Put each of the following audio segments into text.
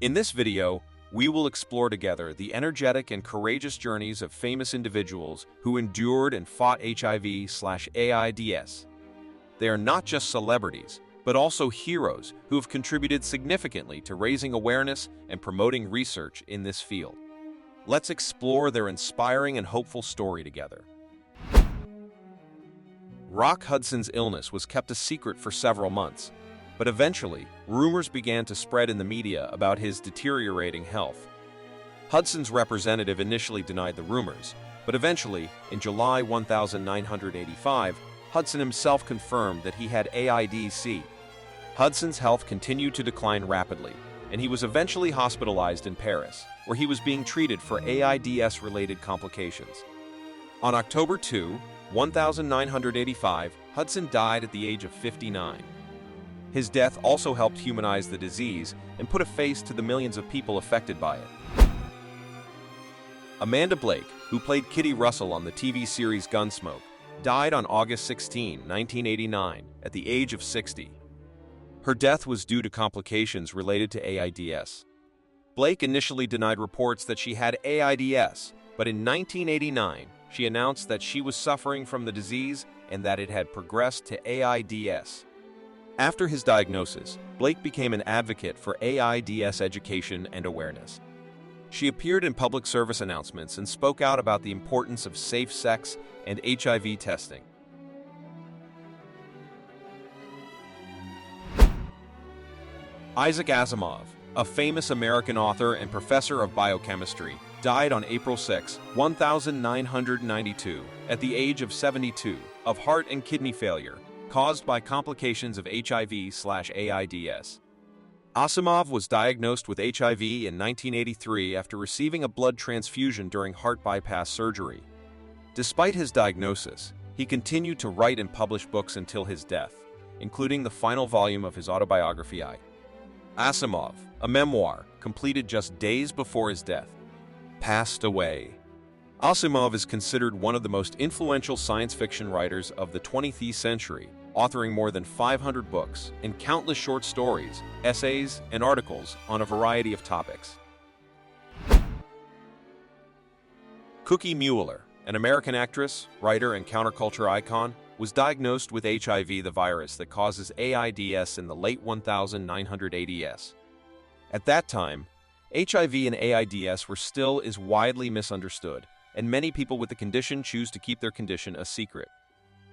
In this video, we will explore together the energetic and courageous journeys of famous individuals who endured and fought HIV/AIDS. They are not just celebrities, but also heroes who have contributed significantly to raising awareness and promoting research in this field. Let's explore their inspiring and hopeful story together. Rock Hudson's illness was kept a secret for several months, but eventually, rumors began to spread in the media about his deteriorating health. Hudson's representative initially denied the rumors, but eventually, in July 1985, Hudson himself confirmed that he had AIDS. Hudson's health continued to decline rapidly, and he was eventually hospitalized in Paris, where he was being treated for AIDS-related complications. On October 2, 1985, Hudson died at the age of 59. His death also helped humanize the disease and put a face to the millions of people affected by it. Amanda Blake, who played Kitty Russell on the TV series Gunsmoke, died on August 16, 1989, at the age of 60. Her death was due to complications related to AIDS. Blake initially denied reports that she had AIDS, but in 1989, she announced that she was suffering from the disease and that it had progressed to AIDS. After his diagnosis, Blake became an advocate for AIDS education and awareness. She appeared in public service announcements and spoke out about the importance of safe sex and HIV testing. Isaac Asimov, a famous American author and professor of biochemistry, died on April 6, 1992, at the age of 72, of heart and kidney failure, caused by complications of HIV/AIDS. Asimov was diagnosed with HIV in 1983 after receiving a blood transfusion during heart bypass surgery. Despite his diagnosis, he continued to write and publish books until his death, including the final volume of his autobiography, I. Asimov, a memoir, completed just days before his death, passed away. Asimov is considered one of the most influential science fiction writers of the 20th century, authoring more than 500 books and countless short stories, essays, and articles on a variety of topics. Cookie Mueller, an American actress, writer, and counterculture icon, was diagnosed with HIV, the virus that causes AIDS, in the late 1980s. At that time, HIV and AIDS were still widely misunderstood, and many people with the condition choose to keep their condition a secret.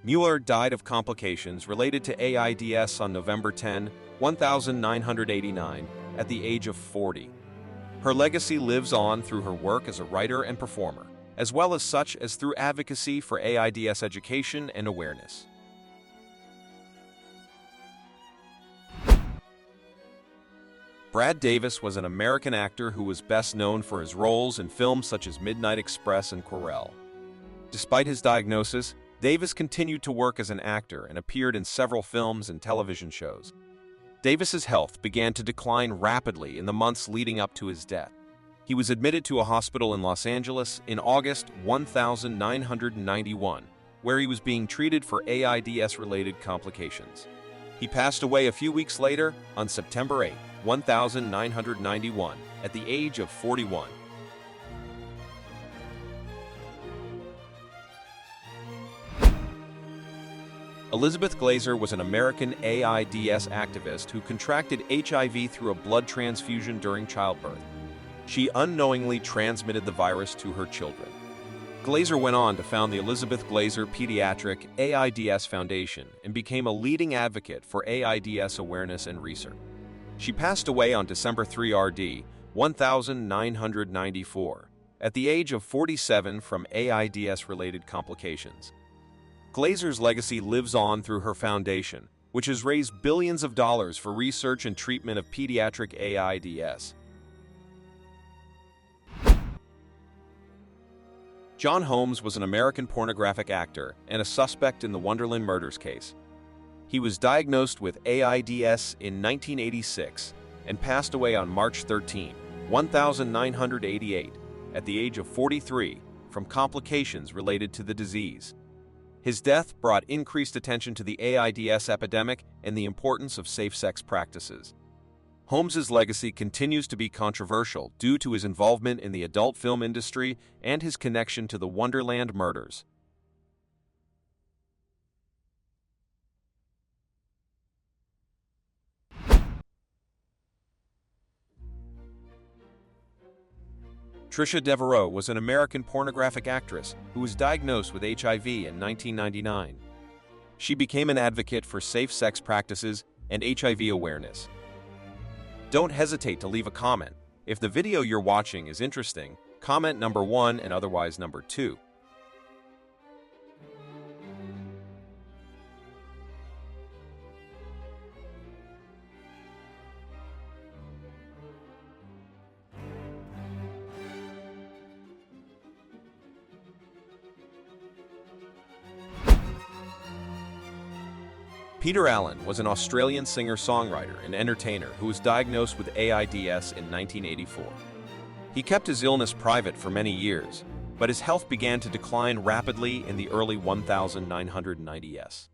Mueller died of complications related to AIDS on November 10, 1989, at the age of 40. Her legacy lives on through her work as a writer and performer, as well as through advocacy for AIDS education and awareness. Brad Davis was an American actor who was best known for his roles in films such as Midnight Express and Querelle. Despite his diagnosis, Davis continued to work as an actor and appeared in several films and television shows. Davis's health began to decline rapidly in the months leading up to his death. He was admitted to a hospital in Los Angeles in August 1991, where he was being treated for AIDS-related complications. He passed away a few weeks later on September 8, 1991, at the age of 41. Elizabeth Glaser was an American AIDS activist who contracted HIV through a blood transfusion during childbirth. She unknowingly transmitted the virus to her children. Glaser went on to found the Elizabeth Glaser Pediatric AIDS Foundation and became a leading advocate for AIDS awareness and research. She passed away on December 3 RD 1994 at the age of 47 from AIDS-related complications. Glaser's legacy lives on through her foundation, which has raised billions of dollars for research and treatment of pediatric AIDS. John Holmes was an American pornographic actor and a suspect in the Wonderland murders case. He was diagnosed with AIDS in 1986 and passed away on March 13, 1988, at the age of 43 from complications related to the disease. His death brought increased attention to the AIDS epidemic and the importance of safe sex practices. Holmes's legacy continues to be controversial due to his involvement in the adult film industry and his connection to the Wonderland murders. Trisha Deo was an American pornographic actress who was diagnosed with HIV in 1999. She became an advocate for safe sex practices and HIV awareness. Don't hesitate to leave a comment. If the video you're watching is interesting, comment number 1 and otherwise number 2. Peter Allen was an Australian singer-songwriter and entertainer who was diagnosed with AIDS in 1984. He kept his illness private for many years, but his health began to decline rapidly in the early 1990s.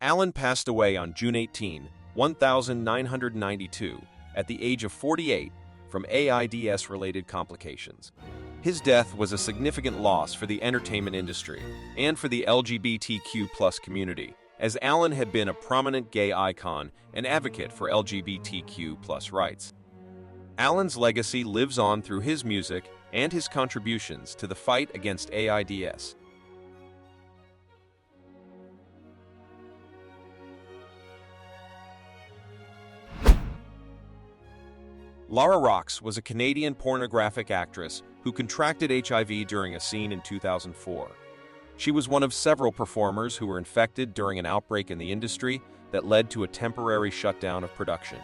Allen passed away on June 18, 1992, at the age of 48 from AIDS-related complications. His death was a significant loss for the entertainment industry and for the LGBTQ+ community, as Allen had been a prominent gay icon and advocate for LGBTQ+ rights. Allen's legacy lives on through his music and his contributions to the fight against AIDS. Lara Rock was a Canadian pornographic actress who contracted HIV during a scene in 2004. She was one of several performers who were infected during an outbreak in the industry that led to a temporary shutdown of production.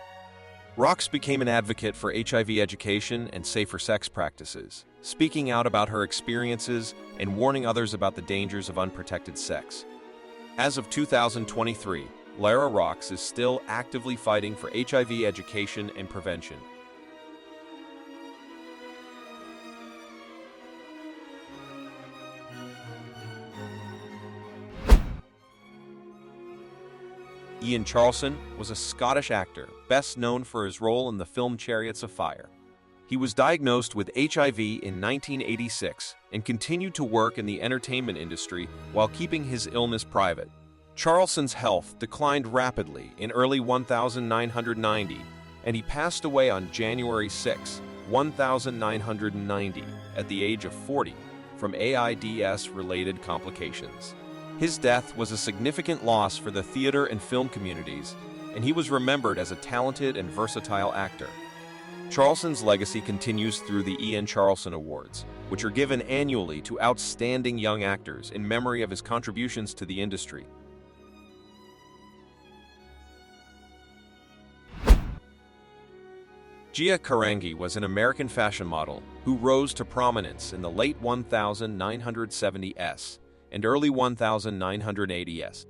Rock became an advocate for HIV education and safer sex practices, speaking out about her experiences and warning others about the dangers of unprotected sex. As of 2023, Lara Rock is still actively fighting for HIV education and prevention. Ian Charleson was a Scottish actor, best known for his role in the film Chariots of Fire. He was diagnosed with HIV in 1986 and continued to work in the entertainment industry while keeping his illness private. Charleson's health declined rapidly in early 1990, and he passed away on January 6, 1990, at the age of 40, from AIDS-related complications. His death was a significant loss for the theater and film communities, and he was remembered as a talented and versatile actor. Charleson's legacy continues through the Ian Charleson Awards, which are given annually to outstanding young actors in memory of his contributions to the industry. Gia Kang was an American fashion model who rose to prominence in the late 1970s and early 1980s.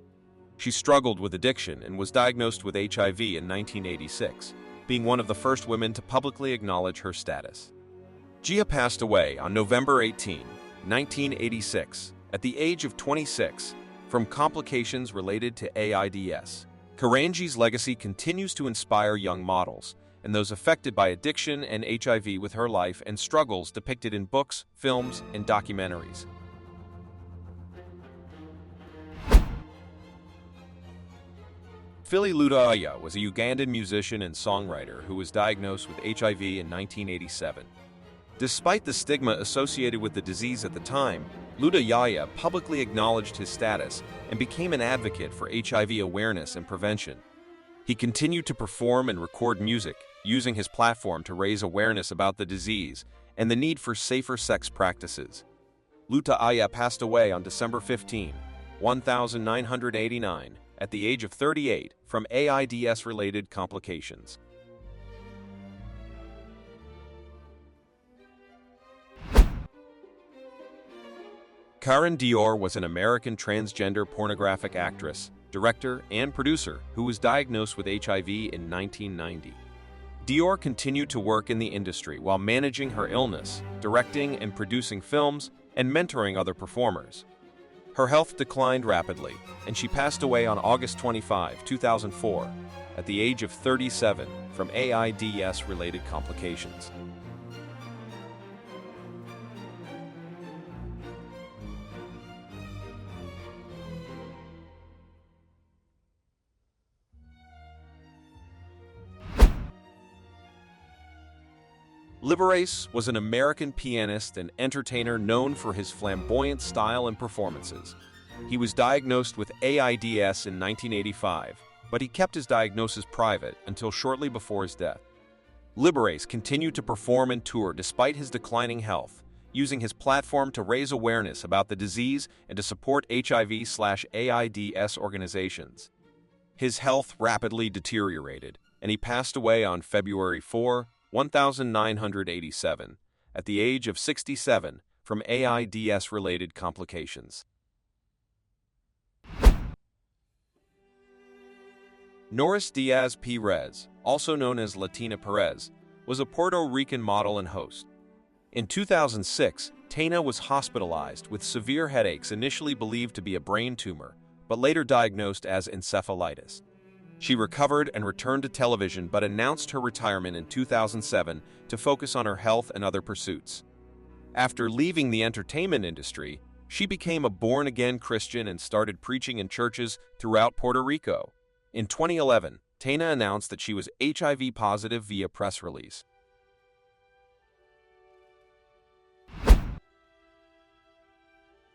She struggled with addiction and was diagnosed with HIV in 1986, being one of the first women to publicly acknowledge her status. Gia passed away on November 18, 1986, at the age of 26, from complications related to AIDS. Kang's legacy continues to inspire young models and those affected by addiction and HIV with her life and struggles depicted in books, films, and documentaries. Luda Yaya was a Ugandan musician and songwriter who was diagnosed with HIV in 1987. Despite the stigma associated with the disease at the time, Luda Yaya publicly acknowledged his status and became an advocate for HIV awareness and prevention. He continued to perform and record music, using his platform to raise awareness about the disease and the need for safer sex practices. Luda Yaya passed away on December 15, 1989, at the age of 38 from AIDS-related complications. Sharon Red was an American transgender pornographic actress, director, and producer who was diagnosed with HIV in 1990. Dior continued to work in the industry while managing her illness, directing and producing films, and mentoring other performers. Her health declined rapidly, and she passed away on August 25, 2004, at the age of 37 from AIDS-related complications. Liberace was an American pianist and entertainer known for his flamboyant style and performances. He was diagnosed with AIDS in 1985, but he kept his diagnosis private until shortly before his death. Liberace continued to perform and tour despite his declining health, using his platform to raise awareness about the disease and to support HIV/AIDS organizations. His health rapidly deteriorated, and he passed away on February 4, 1987, at the age of 67 from AIDS-related complications. Noris Diaz Perez, also known as Tana Perez, was a Puerto Rican model and host. In 2006, Tana was hospitalized with severe headaches initially believed to be a brain tumor, but later diagnosed as encephalitis. She recovered and returned to television but announced her retirement in 2007 to focus on her health and other pursuits. After leaving the entertainment industry, she became a born-again Christian and started preaching in churches throughout Puerto Rico. In 2011, Tana announced that she was HIV positive via press release.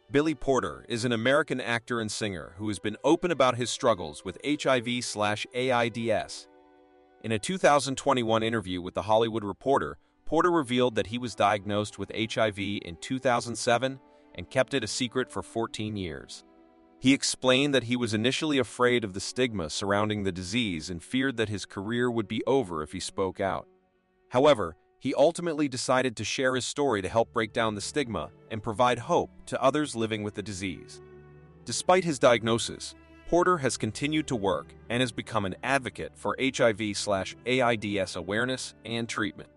Billy Porter is an American actor and singer who has been open about his struggles with HIV/AIDS. In a 2021 interview with The Hollywood Reporter, Porter revealed that he was diagnosed with HIV in 2007 and kept it a secret for 14 years. He explained that he was initially afraid of the stigma surrounding the disease and feared that his career would be over if he spoke out. However, he ultimately decided to share his story to help break down the stigma and provide hope to others living with the disease. Despite his diagnosis, Porter has continued to work and has become an advocate for HIV/AIDS awareness and treatment.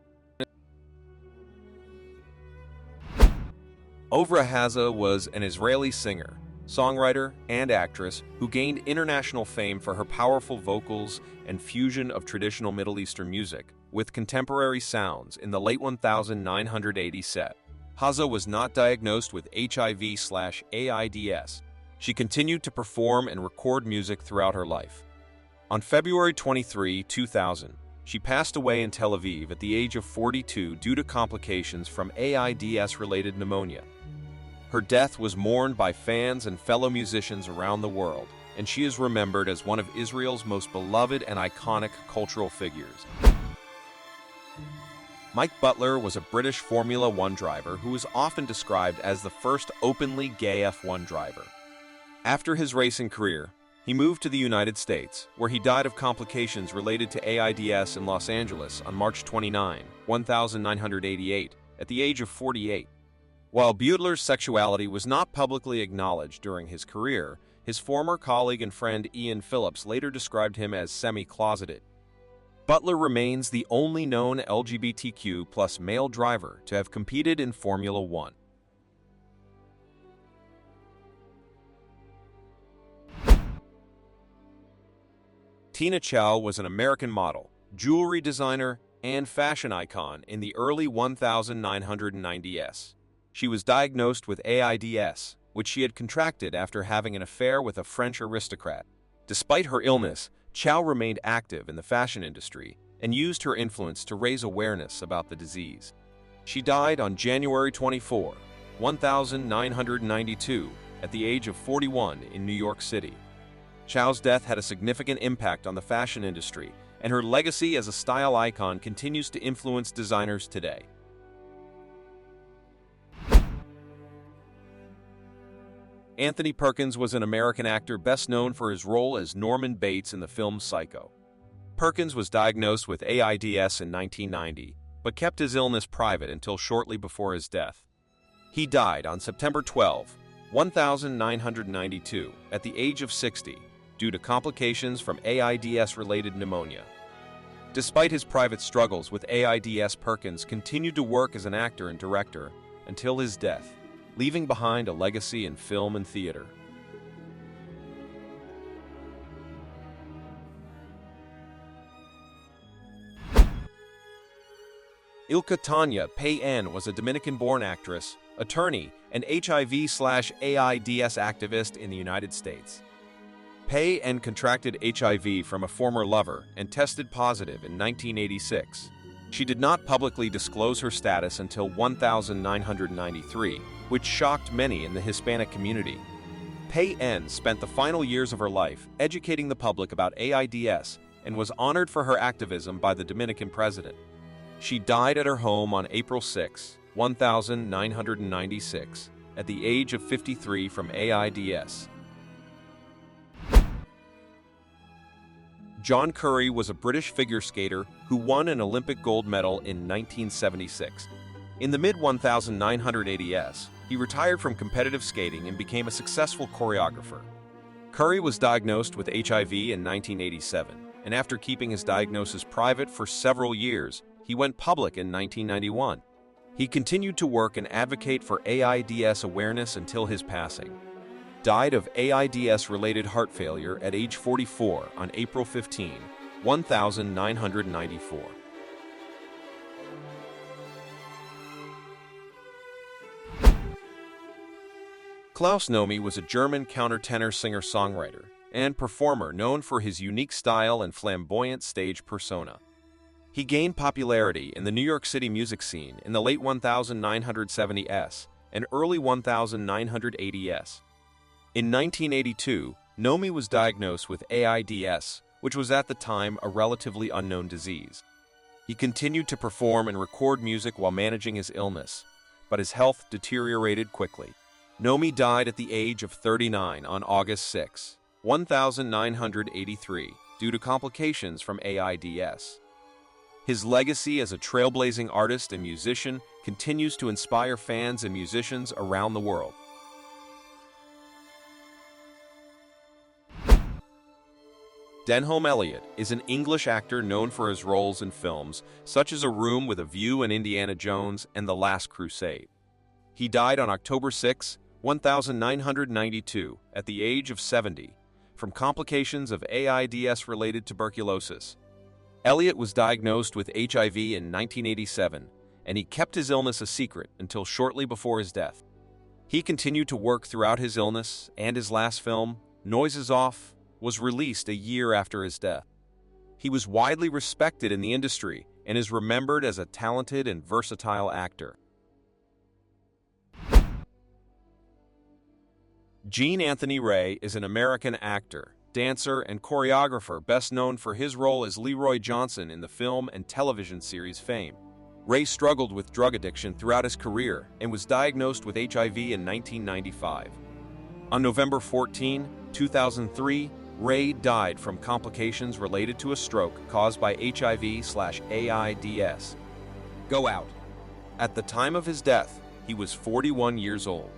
Ofra Haza was an Israeli singer, songwriter, and actress who gained international fame for her powerful vocals and fusion of traditional Middle Eastern music with contemporary sounds in the late 1980s set. Haza was not diagnosed with HIV/AIDS. She continued to perform and record music throughout her life. On February 23, 2000, she passed away in Tel Aviv at the age of 42 due to complications from AIDS-related pneumonia. Her death was mourned by fans and fellow musicians around the world, and she is remembered as one of Israel's most beloved and iconic cultural figures. Mike Butler was a British Formula One driver who is often described as the first openly gay F1 driver. After his racing career, he moved to the United States, where he died of complications related to AIDS in Los Angeles on March 29, 1988, at the age of 48. While Butler's sexuality was not publicly acknowledged during his career, his former colleague and friend Ian Phillips later described him as semi-closeted. Butler remains the only known LGBTQ+ male driver to have competed in Formula One. Tina Chow was an American model, jewelry designer, and fashion icon in the early 1990s. She was diagnosed with AIDS, which she had contracted after having an affair with a French aristocrat. Despite her illness, Chow remained active in the fashion industry and used her influence to raise awareness about the disease. She died on January 24, 1992, at the age of 41 in New York City. Chow's death had a significant impact on the fashion industry, and her legacy as a style icon continues to influence designers today. Anthony Perkins was an American actor best known for his role as Norman Bates in the film Psycho. Perkins was diagnosed with AIDS in 1990, but kept his illness private until shortly before his death. He died on September 12, 1992, at the age of 60, due to complications from AIDS-related pneumonia. Despite his private struggles with AIDS, Perkins continued to work as an actor and director until his death, leaving behind a legacy in film and theater. Ilka Tanya Perez was a Dominican-born actress, attorney, and HIV/AIDS activist in the United States. Perez contracted HIV from a former lover and tested positive in 1986. She did not publicly disclose her status until 1993, which shocked many in the Hispanic community. Perez spent the final years of her life educating the public about AIDS and was honored for her activism by the Dominican president. She died at her home on April 6, 1996, at the age of 53 from AIDS. John Currie was a British figure skater who won an Olympic gold medal in 1976. In the mid-1980s, he retired from competitive skating and became a successful choreographer. Currie was diagnosed with HIV in 1987, and after keeping his diagnosis private for several years, he went public in 1991. He continued to work and advocate for AIDS awareness until his passing. Died of AIDS-related heart failure at age 44 on April 15, 1994. Claus Nomi was a German countertenor singer-songwriter and performer known for his unique style and flamboyant stage persona. He gained popularity in the New York City music scene in the late 1970s and early 1980s. In 1982, Nomi was diagnosed with AIDS, which was at the time a relatively unknown disease. He continued to perform and record music while managing his illness, but his health deteriorated quickly. Nomi died at the age of 39 on August 6, 1983, due to complications from AIDS. His legacy as a trailblazing artist and musician continues to inspire fans and musicians around the world. Denol Elliot is an English actor known for his roles in films such as A Room with a View and Indiana Jones and The Last Crusade. He died on October 6, 1992, at the age of 70, from complications of AIDS-related tuberculosis. Elliot was diagnosed with HIV in 1987, and he kept his illness a secret until shortly before his death. He continued to work throughout his illness, and his last film, Noises Off, was released a year after his death. He was widely respected in the industry and is remembered as a talented and versatile actor. Gianni Versace is an American actor, dancer, and choreographer best known for his role as Leroy Johnson in the film and television series Fame. Ray struggled with drug addiction throughout his career and was diagnosed with HIV in 1995. On November 14, 2003, Ray died from complications related to a stroke caused by HIV/AIDS. Go out. At the time of his death, he was 41 years old.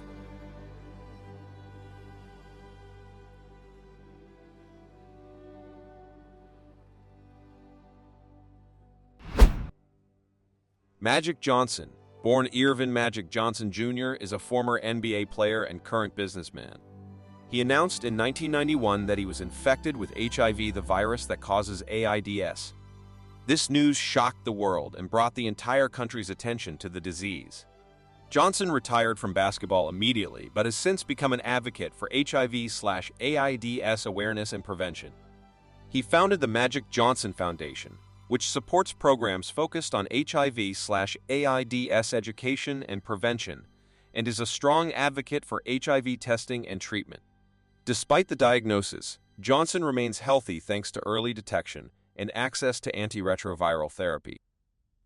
Magic Johnson, born Irvin Magic Johnson Jr., is a former NBA player and current businessman. He announced in 1991 that he was infected with HIV, the virus that causes AIDS. This news shocked the world and brought the entire country's attention to the disease. Johnson retired from basketball immediately, but has since become an advocate for HIV/AIDS awareness and prevention. He founded the Magic Johnson Foundation, which supports programs focused on HIV/AIDS education and prevention, and is a strong advocate for HIV testing and treatment. Despite the diagnosis, Johnson remains healthy thanks to early detection and access to antiretroviral therapy.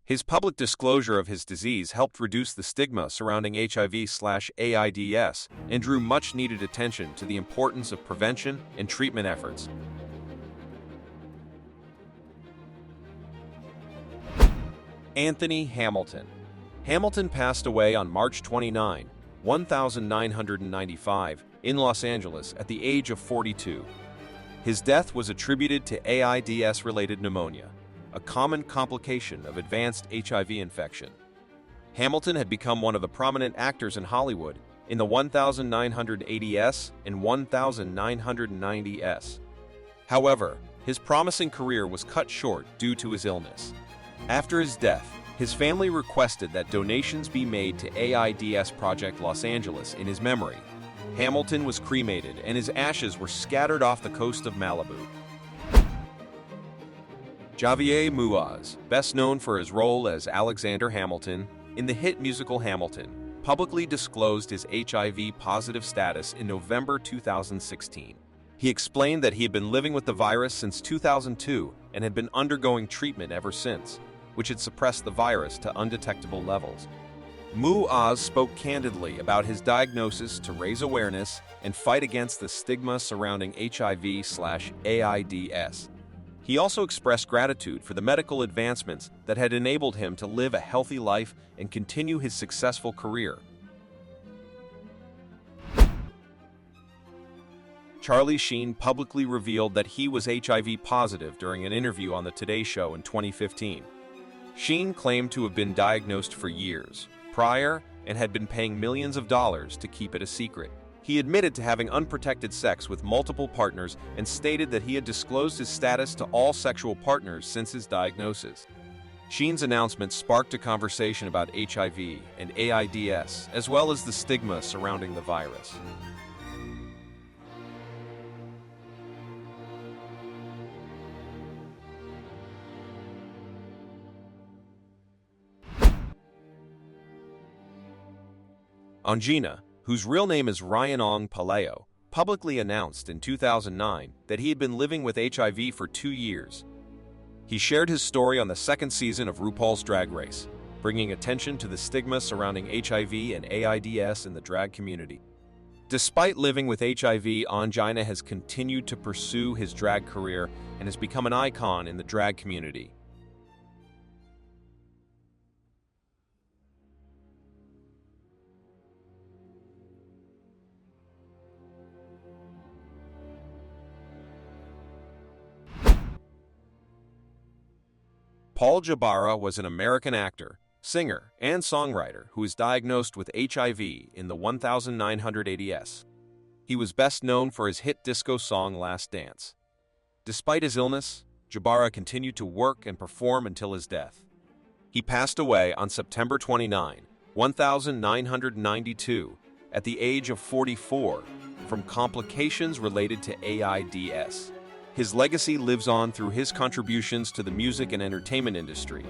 His public disclosure of his disease helped reduce the stigma surrounding HIV/AIDS and drew much-needed attention to the importance of prevention and treatment efforts. Anthony Hamilton. Hamilton passed away on March 29, 1995, in Los Angeles at the age of 42. His death was attributed to AIDS-related pneumonia, a common complication of advanced HIV infection. Hamilton had become one of the prominent actors in Hollywood in the 1980s and 1990s. However, his promising career was cut short due to his illness. After his death, His family requested that donations be made to AIDS Project Los Angeles in his memory. Hamilton was cremated, and his ashes were scattered off the coast of Malibu. Javier Munoz, best known for his role as Alexander Hamilton in the hit musical Hamilton, publicly disclosed his HIV-positive status in November 2016. He explained that he had been living with the virus since 2002 and had been undergoing treatment ever since, which had suppressed the virus to undetectable levels. Munoz spoke candidly about his diagnosis to raise awareness and fight against the stigma surrounding HIV/AIDS. He also expressed gratitude for the medical advancements that had enabled him to live a healthy life and continue his successful career. Charlie Sheen publicly revealed that he was HIV positive during an interview on The Today Show in 2015. Sheen claimed to have been diagnosed for years prior and had been paying millions of dollars to keep it a secret. He admitted to having unprotected sex with multiple partners and stated that he had disclosed his status to all sexual partners since his diagnosis. Sheen's announcement sparked a conversation about HIV and AIDS, as well as the stigma surrounding the virus. Ongina, whose real name is Ryan Ong Paleo, publicly announced in 2009 that he had been living with HIV for 2 years. He shared his story on the second season of RuPaul's Drag Race, bringing attention to the stigma surrounding HIV and AIDS in the drag community. Despite living with HIV, Ongina has continued to pursue his drag career and has become an icon in the drag community. Paul Jabara was an American actor, singer, and songwriter who was diagnosed with HIV in the 1980s. He was best known for his hit disco song Last Dance. Despite his illness, Jabara continued to work and perform until his death. He passed away on September 29, 1992, at the age of 44, from complications related to AIDS. His legacy lives on through his contributions to the music and entertainment industry,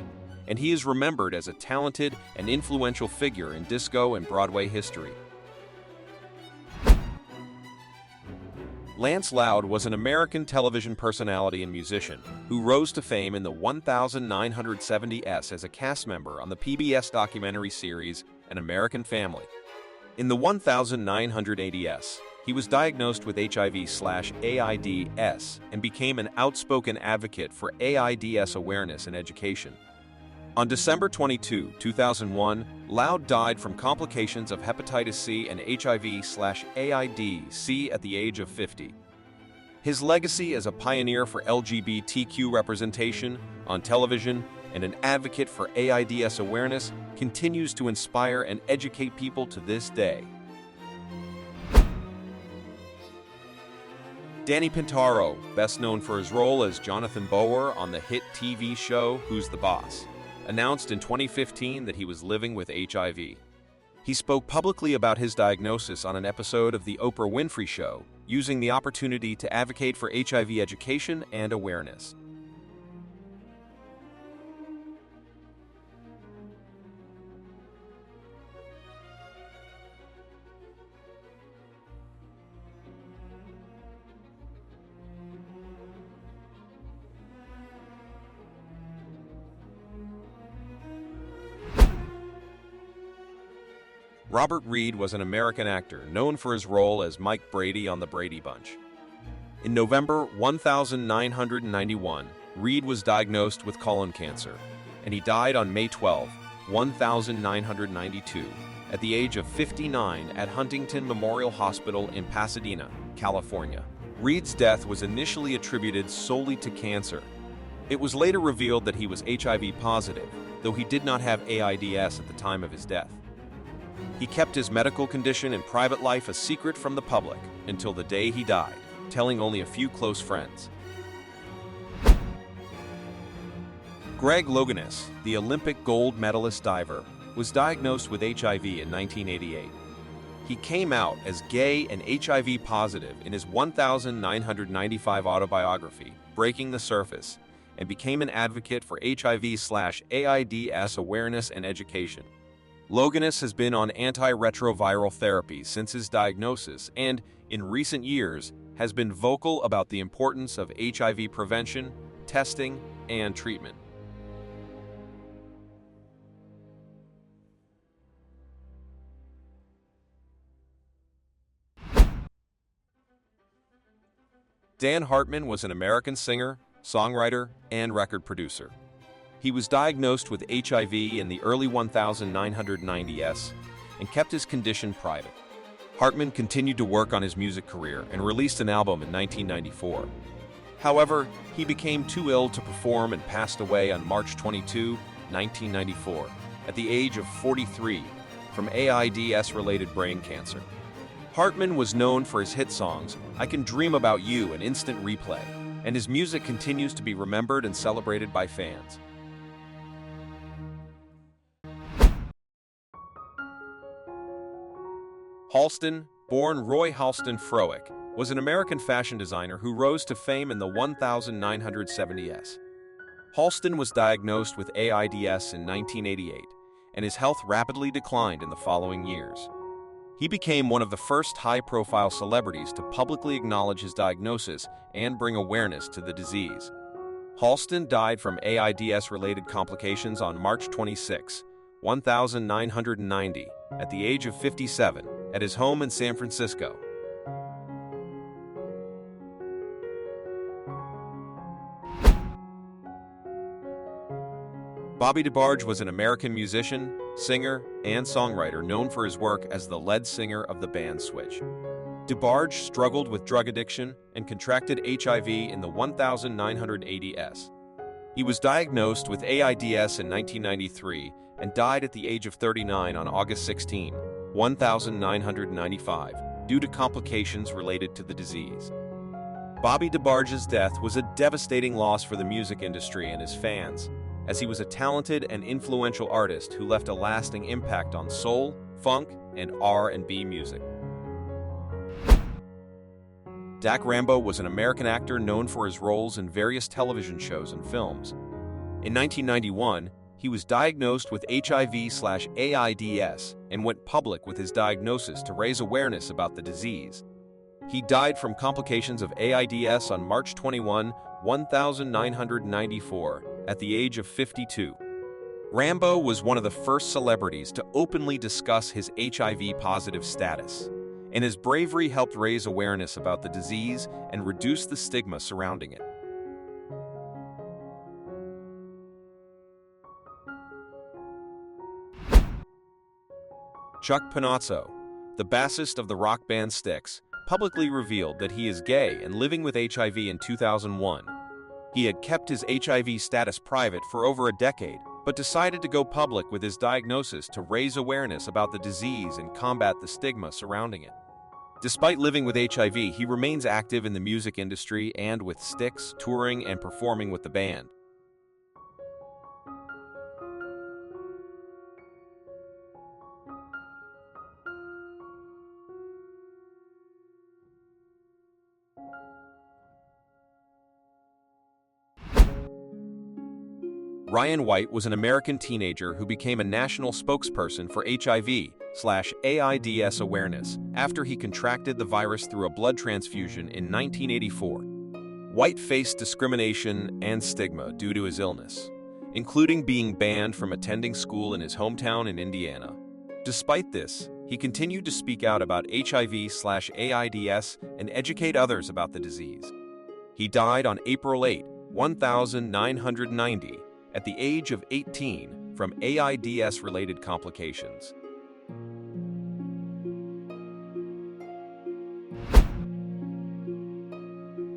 and he is remembered as a talented and influential figure in disco and Broadway history. Lance Loud was an American television personality and musician who rose to fame in the 1970s as a cast member on the PBS documentary series An American Family. In the 1980s, he was diagnosed with HIV/AIDS and became an outspoken advocate for AIDS awareness and education. On December 22, 2001, Loud died from complications of hepatitis C and HIV/AIDS at the age of 50. His legacy as a pioneer for LGBTQ representation on television and an advocate for AIDS awareness continues to inspire and educate people to this day. Danny Pintaro, best known for his role as Jonathan Bower on the hit TV show Who's the Boss, announced in 2015 that he was living with HIV. He spoke publicly about his diagnosis on an episode of The Oprah Winfrey Show, using the opportunity to advocate for HIV education and awareness. Robert Reed was an American actor known for his role as Mike Brady on The Brady Bunch. In November 1991, Reed was diagnosed with colon cancer, and he died on May 12, 1992, at the age of 59 at Huntington Memorial Hospital in Pasadena, California. Reed's death was initially attributed solely to cancer. It was later revealed that he was HIV positive, though he did not have AIDS at the time of his death. He kept his medical condition and private life a secret from the public until the day he died, telling only a few close friends. Greg Louganis, the Olympic gold medalist diver, was diagnosed with HIV in 1988. He came out as gay and HIV positive in his 1995 autobiography, Breaking the Surface, and became an advocate for HIV/AIDS awareness and education. Louganis has been on antiretroviral therapy since his diagnosis and, in recent years, has been vocal about the importance of HIV prevention, testing, and treatment. Dan Hartman was an American singer, songwriter, and record producer. He was diagnosed with HIV in the early 1990s and kept his condition private. Hartman continued to work on his music career and released an album in 1994. However, he became too ill to perform and passed away on March 22, 1994, at the age of 43 from AIDS-related brain cancer. Hartman was known for his hit songs, I Can Dream About You and Instant Replay, and his music continues to be remembered and celebrated by fans. Halston, born Roy Halston Frowick, was an American fashion designer who rose to fame in the 1970s. Halston was diagnosed with AIDS in 1988, and his health rapidly declined in the following years. He became one of the first high-profile celebrities to publicly acknowledge his diagnosis and bring awareness to the disease. Halston died from AIDS-related complications on March 26, 1990, at the age of 57, at his home in San Francisco. Bobby DeBarge was an American musician, singer, and songwriter known for his work as the lead singer of the band Switch. DeBarge struggled with drug addiction and contracted HIV in the 1980s. He was diagnosed with AIDS in 1993 and died at the age of 39 on August 16, 1995, due to complications related to the disease. Bobby DeBarge's death was a devastating loss for the music industry and his fans, as he was a talented and influential artist who left a lasting impact on soul, funk, and R&B music. Dak Rambo was an American actor known for his roles in various television shows and films. In 1991, he was diagnosed with HIV/AIDS and went public with his diagnosis to raise awareness about the disease. He died from complications of AIDS on March 21, 1994, at the age of 52. Rambo was one of the first celebrities to openly discuss his HIV-positive status, and his bravery helped raise awareness about the disease and reduce the stigma surrounding it. Chuck Panozzo, the bassist of the rock band Styx, publicly revealed that he is gay and living with HIV in 2001. He had kept his HIV status private for over a decade, but decided to go public with his diagnosis to raise awareness about the disease and combat the stigma surrounding it. Despite living with HIV, he remains active in the music industry and with Styx, touring and performing with the band. Ryan White was an American teenager who became a national spokesperson for HIV/AIDS awareness after he contracted the virus through a blood transfusion in 1984. White faced discrimination and stigma due to his illness, including being banned from attending school in his hometown in Indiana. Despite this, he continued to speak out about HIV/AIDS and educate others about the disease. He died on April 8, 1990, at the age of 18 from AIDS-related complications.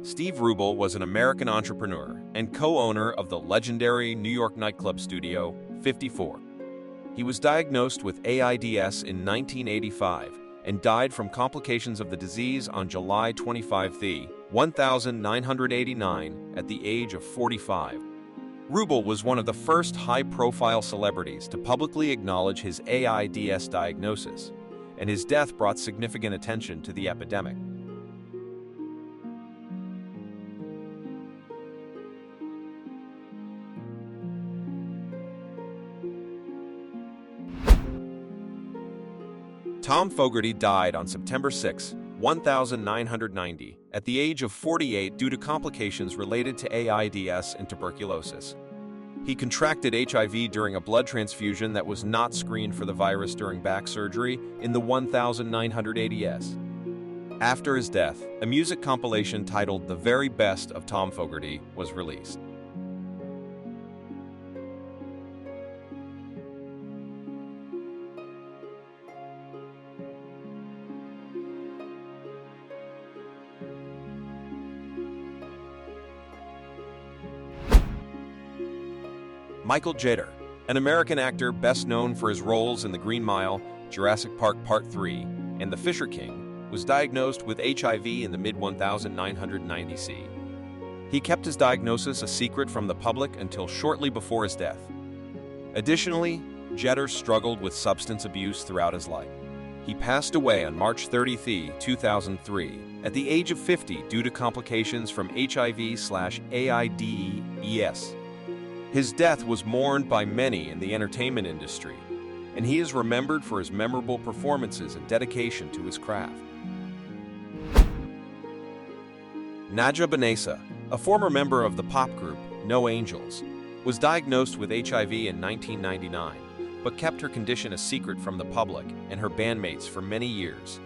Steve Rubel was an American entrepreneur and co-owner of the legendary New York nightclub studio, 54. He was diagnosed with AIDS in 1985 and died from complications of the disease on July 25, 1989, at the age of 45. Rubel was one of the first high-profile celebrities to publicly acknowledge his AIDS diagnosis, and his death brought significant attention to the epidemic. Tom Fogerty died on September 6, 1990, at the age of 48 due to complications related to AIDS and tuberculosis. He contracted HIV during a blood transfusion that was not screened for the virus during back surgery in the 1980s. After his death, a music compilation titled The Very Best of Tom Fogerty was released. Michael Jeter, an American actor best known for his roles in The Green Mile, Jurassic Park Part 3, and The Fisher King, was diagnosed with HIV in the mid-1990s. He kept his diagnosis a secret from the public until shortly before his death. Additionally, Jeter struggled with substance abuse throughout his life. He passed away on March 30, 2003, at the age of 50 due to complications from HIV/AIDS. His death was mourned by many in the entertainment industry, and he is remembered for his memorable performances and dedication to his craft. Naja Bessa, a former member of the pop group No Angels, was diagnosed with HIV in 1999, but kept her condition a secret from the public and her bandmates for many years.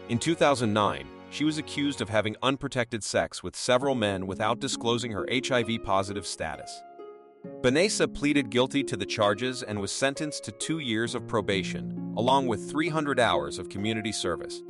In 2009, she was accused of having unprotected sex with several men without disclosing her HIV-positive status. Bessa pleaded guilty to the charges and was sentenced to 2 years of probation, along with 300 hours of community service.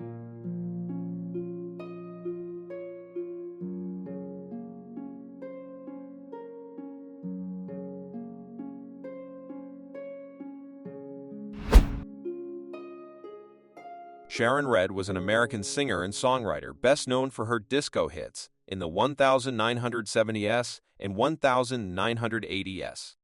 Sharon Red was an American singer and songwriter best known for her disco hits in the 1970s and 1980s.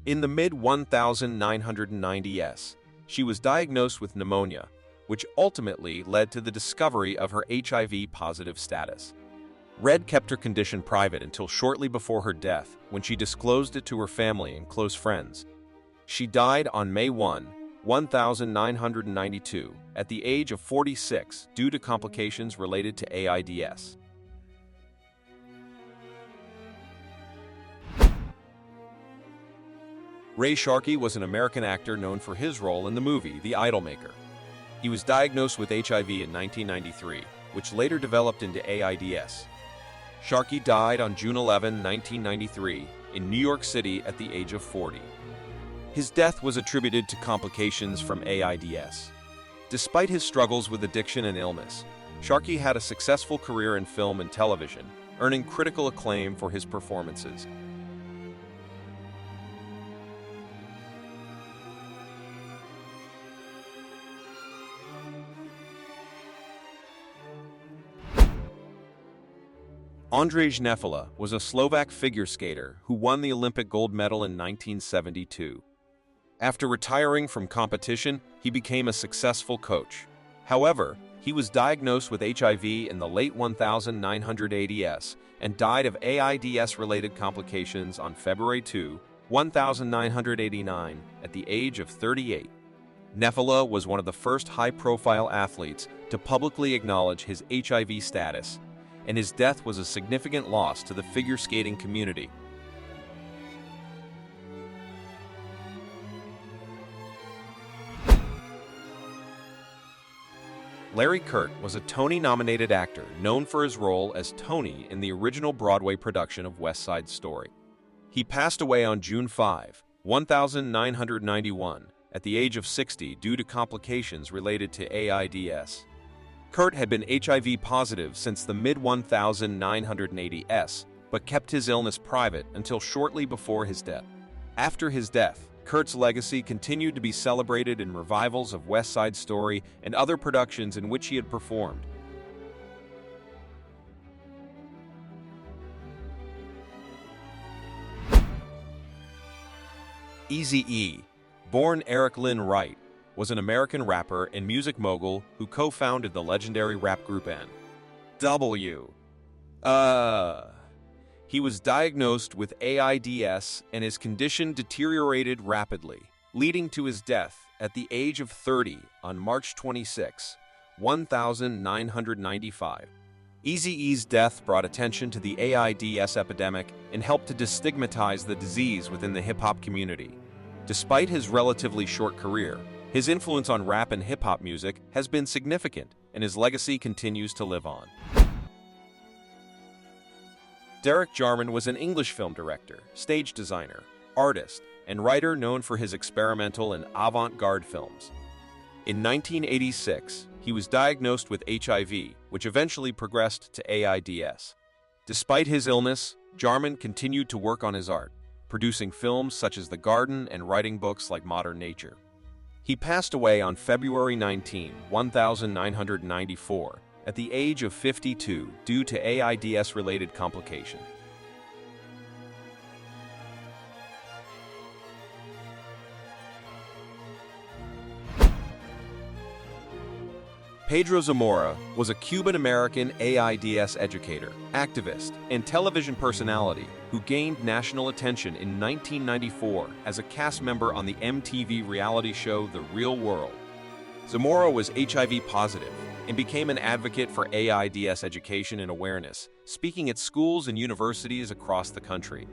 In the mid-1990s, she was diagnosed with pneumonia, which ultimately led to the discovery of her HIV-positive status. Red kept her condition private until shortly before her death, when she disclosed it to her family and close friends. She died on May 1, 1992, at the age of 46 due to complications related to AIDS. Ray Sharkey was an American actor known for his role in the movie The Idolmaker. He was diagnosed with HIV in 1993, which later developed into AIDS. Sharkey died on June 11, 1993, in New York City at the age of 40. His death was attributed to complications from AIDS. Despite his struggles with addiction and illness, Sharkey had a successful career in film and television, earning critical acclaim for his performances. Ondřej Neffela was a Slovak figure skater who won the Olympic gold medal in 1972. After retiring from competition, he became a successful coach. However, he was diagnosed with HIV in the late 1980s and died of AIDS-related complications on February 2, 1989, at the age of 38. Neffela was one of the first high-profile athletes to publicly acknowledge his HIV status, and his death was a significant loss to the figure skating community. Larry Kert was a Tony-nominated actor known for his role as Tony in the original Broadway production of West Side Story. He passed away on June 5, 1991, at the age of 60 due to complications related to AIDS. Kert had been HIV positive since the mid-1980s, but kept his illness private until shortly before his death. After his death, Kurt's legacy continued to be celebrated in revivals of West Side Story and other productions in which he had performed. Eazy-E, born Eric Lynn Wright, was an American rapper and music mogul who co-founded the legendary rap group N.W. He was diagnosed with AIDS and his condition deteriorated rapidly, leading to his death at the age of 30 on March 26, 1995. Eazy-E's death brought attention to the AIDS epidemic and helped to destigmatize the disease within the hip-hop community. Despite his relatively short career, his influence on rap and hip-hop music has been significant, and his legacy continues to live on. Derek Jarman was an English film director, stage designer, artist, and writer known for his experimental and avant-garde films. In 1986, he was diagnosed with HIV, which eventually progressed to AIDS. Despite his illness, Jarman continued to work on his art, producing films such as The Garden and writing books like Modern Nature. He passed away on February 19, 1994, at the age of 52 due to AIDS-related complication. Pedro Zamora was a Cuban-American AIDS educator, activist, and television personality who gained national attention in 1994 as a cast member on the MTV reality show The Real World. Zamora was HIV positive and became an advocate for AIDS education and awareness, speaking at schools and universities across the country.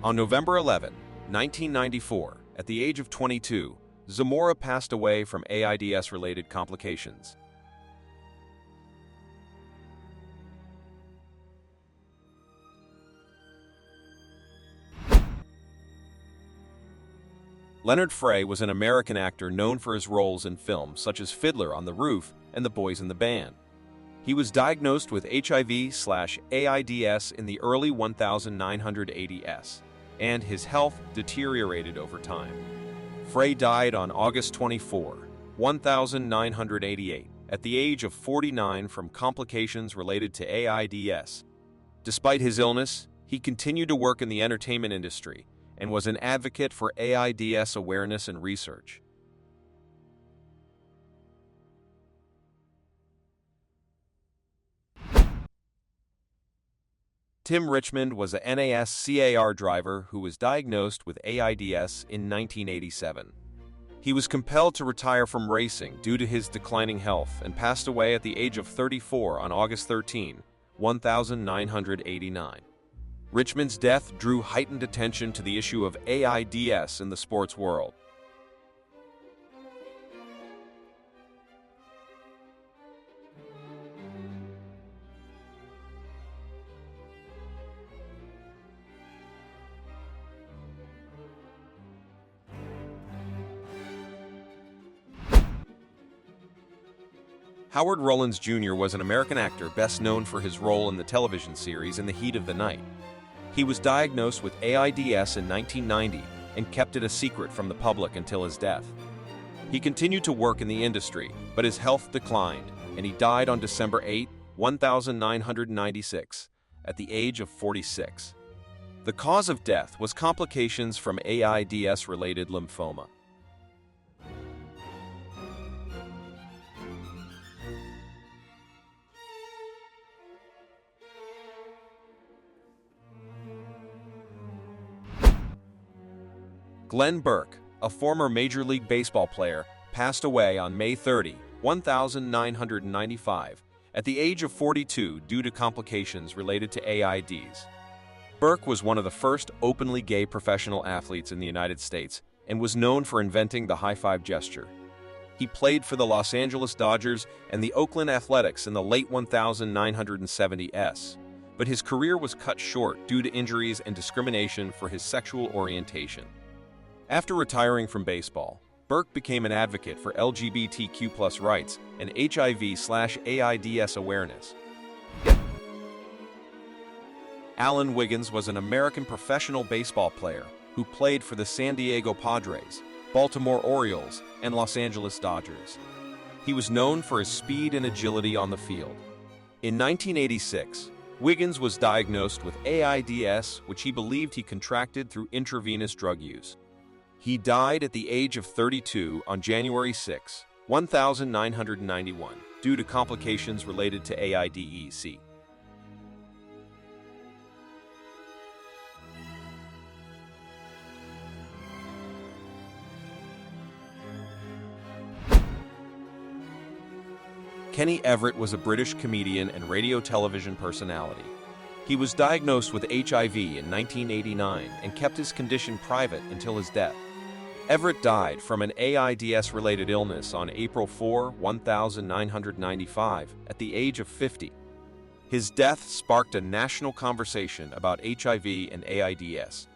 On November 11, 1994, at the age of 22, Zamora passed away from AIDS-related complications. Leonard Frey was an American actor known for his roles in films such as Fiddler on the Roof and The Boys in the Band. He was diagnosed with HIV/AIDS in the early 1980s, and his health deteriorated over time. Frey died on August 24, 1988, at the age of 49 from complications related to AIDS. Despite his illness, he continued to work in the entertainment industry and was an advocate for AIDS awareness and research. Tim Richmond was a NASCAR driver who was diagnosed with AIDS in 1987. He was compelled to retire from racing due to his declining health and passed away at the age of 34 on August 13, 1989. Richmond's death drew heightened attention to the issue of AIDS in the sports world. Howard Rollins Jr. was an American actor best known for his role in the television series In the Heat of the Night. He was diagnosed with AIDS in 1990 and kept it a secret from the public until his death. He continued to work in the industry, but his health declined, and he died on December 8, 1996, at the age of 46. The cause of death was complications from AIDS-related lymphoma. Glenn Burke, a former Major League Baseball player, passed away on May 30, 1995, at the age of 42 due to complications related to AIDS. Burke was one of the first openly gay professional athletes in the United States and was known for inventing the high-five gesture. He played for the Los Angeles Dodgers and the Oakland Athletics in the late 1970s, but his career was cut short due to injuries and discrimination for his sexual orientation. After retiring from baseball, Burke became an advocate for LGBTQ+ rights and HIV/AIDS awareness. Alan Wiggins was an American professional baseball player who played for the San Diego Padres, Baltimore Orioles, and Los Angeles Dodgers. He was known for his speed and agility on the field. In 1986, Wiggins was diagnosed with AIDS, which he believed he contracted through intravenous drug use. He died at the age of 32 on January 6, 1991, due to complications related to AIDS. Kenny Everett was a British comedian and radio-television personality. He was diagnosed with HIV in 1989 and kept his condition private until his death. Everett died from an AIDS-related illness on April 4, 1995, at the age of 50. His death sparked a national conversation about HIV and AIDS.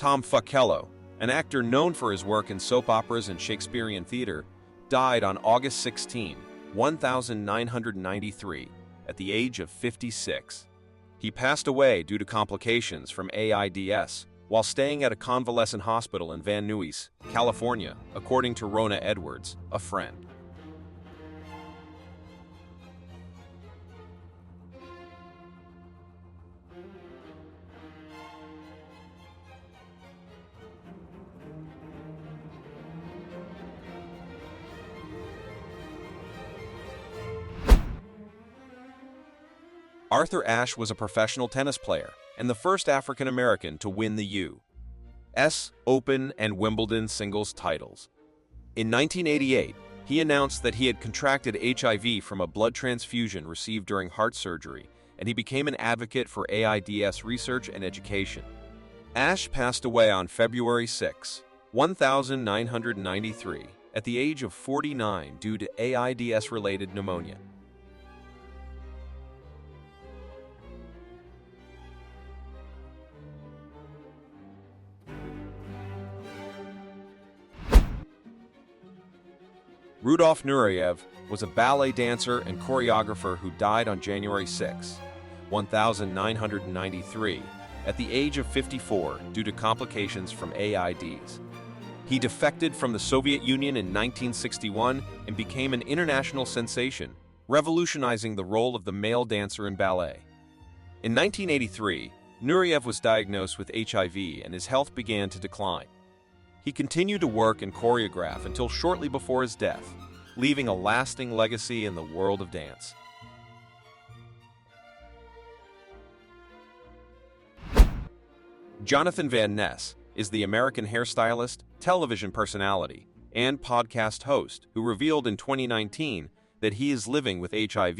Tom Fuckello, an actor known for his work in soap operas and Shakespearean theater, died on August 16, 1993, at the age of 56. He passed away due to complications from AIDS while staying at a convalescent hospital in Van Nuys, California, according to Rona Edwards, a friend. Arthur Ashe was a professional tennis player and the first African American to win the U.S. Open and Wimbledon singles titles. In 1988, he announced that he had contracted HIV from a blood transfusion received during heart surgery, and he became an advocate for AIDS research and education. Ashe passed away on February 6, 1993, at the age of 49 due to AIDS-related pneumonia. Rudolf Nureyev was a ballet dancer and choreographer who died on January 6, 1993, at the age of 54 due to complications from AIDS. He defected from the Soviet Union in 1961 and became an international sensation, revolutionizing the role of the male dancer in ballet. In 1983, Nureyev was diagnosed with HIV and his health began to decline. He continued to work and choreograph until shortly before his death, leaving a lasting legacy in the world of dance. Jonathan Van Ness is the American hairstylist, television personality, and podcast host who revealed in 2019 that he is living with HIV.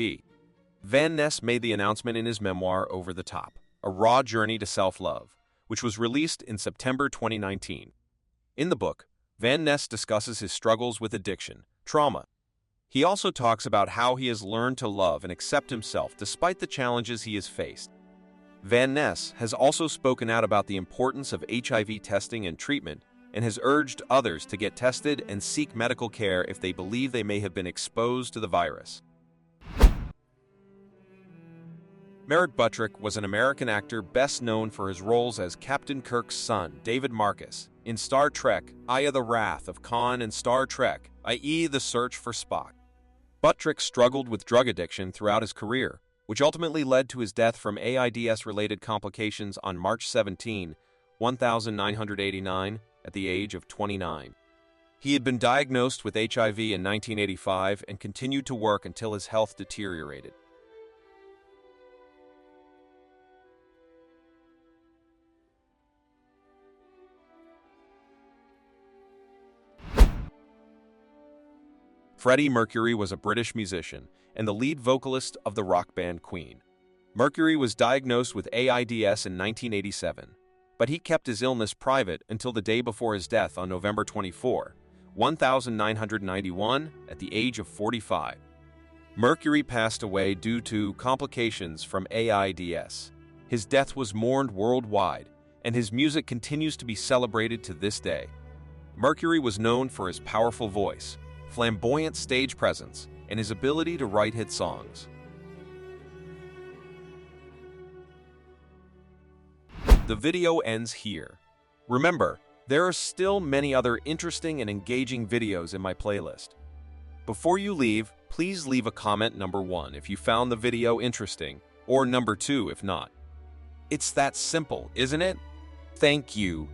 Van Ness made the announcement in his memoir Over the Top, A Raw Journey to Self-Love, which was released in September 2019. In the book, Van Ness discusses his struggles with addiction, trauma. He also talks about how he has learned to love and accept himself despite the challenges he has faced. Van Ness has also spoken out about the importance of HIV testing and treatment and has urged others to get tested and seek medical care if they believe they may have been exposed to the virus. Meritt Butrick was an American actor best known for his roles as Captain Kirk's son, David Marcus, in Star Trek, Eye of the Wrath of Khan and Star Trek, i.e. The Search for Spock. Butrick struggled with drug addiction throughout his career, which ultimately led to his death from AIDS-related complications on March 17, 1989, at the age of 29. He had been diagnosed with HIV in 1985 and continued to work until his health deteriorated. Freddie Mercury was a British musician and the lead vocalist of the rock band Queen. Mercury was diagnosed with AIDS in 1987, but he kept his illness private until the day before his death on November 24, 1991, at the age of 45. Mercury passed away due to complications from AIDS. His death was mourned worldwide, and his music continues to be celebrated to this day. Mercury was known for his powerful voice, flamboyant stage presence, and his ability to write hit songs. The video ends here. Remember, there are still many other interesting and engaging videos in my playlist. Before you leave, please leave a comment number 1 if you found the video interesting, or number 2 if not. It's that simple, isn't it? Thank you.